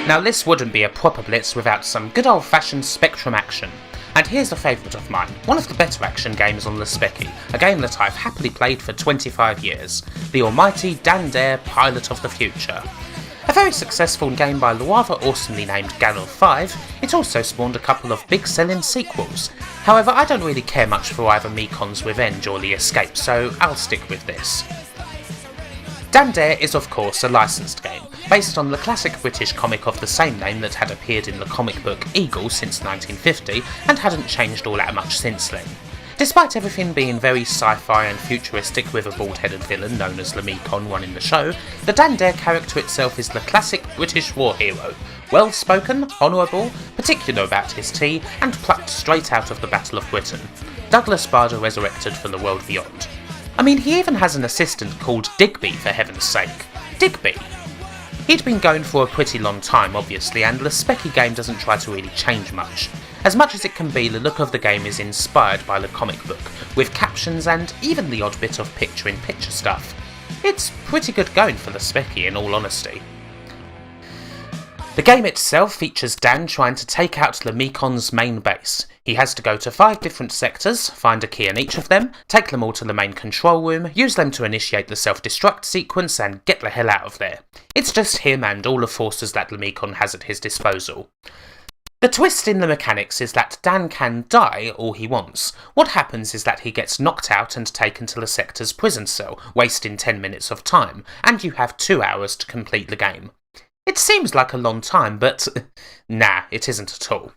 Now this wouldn't be a proper Blitz without some good old fashioned Spectrum action. And here's a favourite of mine, one of the better action games on the Specky, a game that I've happily played for 25 years, the almighty Dan Dare Pilot of the Future. A very successful game by the rather awesomely named Gannon 5, it also spawned a couple of big selling sequels. However, I don't really care much for either Mekon's Revenge or The Escape, so I'll stick with this. Dan Dare is of course a licensed game, based on the classic British comic of the same name that had appeared in the comic book Eagle since 1950 and hadn't changed all that much since then. Despite everything being very sci-fi and futuristic with a bald-headed villain known as the Mekon running the show, the Dan Dare character itself is the classic British war hero, well-spoken, honourable, particular about his tea, and plucked straight out of the Battle of Britain. Douglas Bader resurrected from the world beyond. I mean, he even has an assistant called Digby, for heaven's sake. Digby! He'd been going for a pretty long time, obviously, and the Specky game doesn't try to really change much. As much as it can be, the look of the game is inspired by the comic book, with captions and even the odd bit of picture-in-picture stuff. It's pretty good going for the Specky, in all honesty. The game itself features Dan trying to take out the Mekon's main base. He has to go to 5 different sectors, find a key in each of them, take them all to the main control room, use them to initiate the Self-Destruct Sequence and get the hell out of there. It's just him and all the forces that the Mekon has at his disposal. The twist in the mechanics is that Dan can die all he wants. What happens is that he gets knocked out and taken to the sector's prison cell, wasting 10 minutes of time, and you have 2 hours to complete the game. It seems like a long time, but nah, it isn't at all.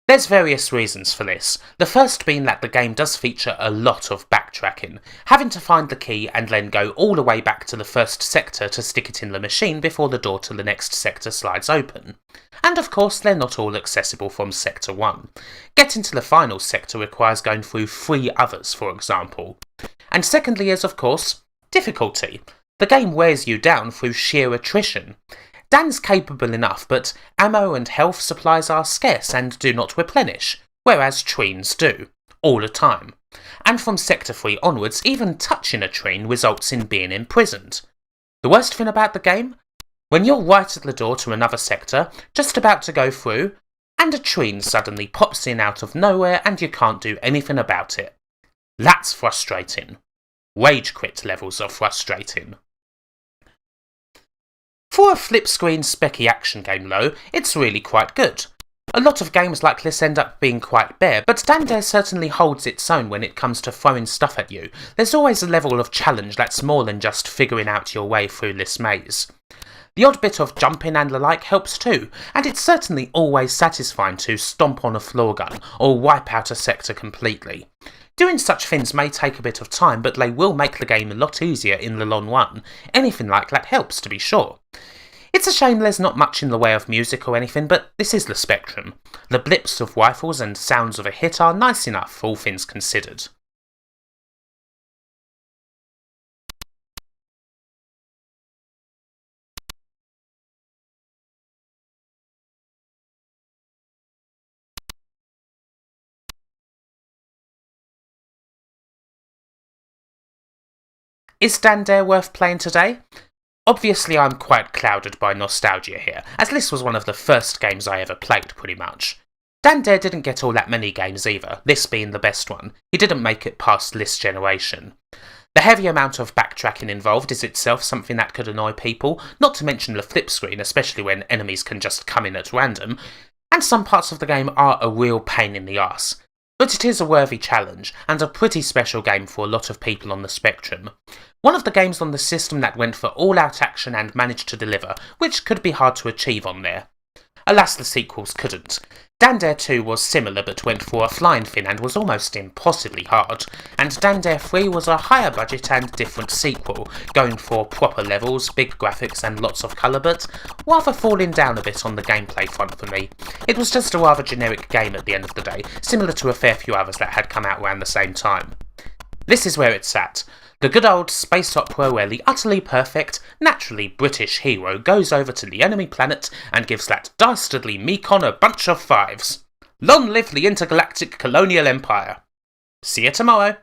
There's various reasons for this, the first being that the game does feature a lot of backtracking, having to find the key and then go all the way back to the first sector to stick it in the machine before the door to the next sector slides open. And of course they're not all accessible from Sector 1. Getting to the final sector requires going through 3 others, for example. And secondly is, of course, difficulty. The game wears you down through sheer attrition. Dan's capable enough, but ammo and health supplies are scarce and do not replenish, whereas treens do, all the time. And from Sector 3 onwards, even touching a treen results in being imprisoned. The worst thing about the game? When you're right at the door to another sector, just about to go through, and a treen suddenly pops in out of nowhere and you can't do anything about it. That's frustrating. Rage quit levels of frustrating. For a flip-screen specky action game though, it's really quite good. A lot of games like this end up being quite bare, but Dan Dare certainly holds its own when it comes to throwing stuff at you. There's always a level of challenge that's more than just figuring out your way through this maze. The odd bit of jumping and the like helps too, and it's certainly always satisfying to stomp on a floor gun or wipe out a sector completely. Doing such things may take a bit of time, but they will make the game a lot easier in the long run. Anything like that helps, to be sure. It's a shame there's not much in the way of music or anything, but this is the Spectrum. The blips of rifles and sounds of a hit are nice enough, all things considered. Is Dan Dare worth playing today? Obviously I'm quite clouded by nostalgia here, as this was one of the first games I ever played pretty much. Dan Dare didn't get all that many games either, this being the best one. He didn't make it past this generation. The heavy amount of backtracking involved is itself something that could annoy people, not to mention the flip screen, especially when enemies can just come in at random, and some parts of the game are a real pain in the arse. But it is a worthy challenge, and a pretty special game for a lot of people on the Spectrum. One of the games on the system that went for all-out action and managed to deliver, which could be hard to achieve on there. Alas, the sequels couldn't. Dan Dare 2 was similar but went for a flying fin and was almost impossibly hard, and Dan Dare 3 was a higher budget and different sequel, going for proper levels, big graphics and lots of colour, but rather falling down a bit on the gameplay front for me. It was just a rather generic game at the end of the day, similar to a fair few others that had come out around the same time. This is where it's at. The good old space opera where the utterly perfect, naturally British hero goes over to the enemy planet and gives that dastardly Mekon a bunch of fives. Long live the intergalactic colonial empire. See you tomorrow.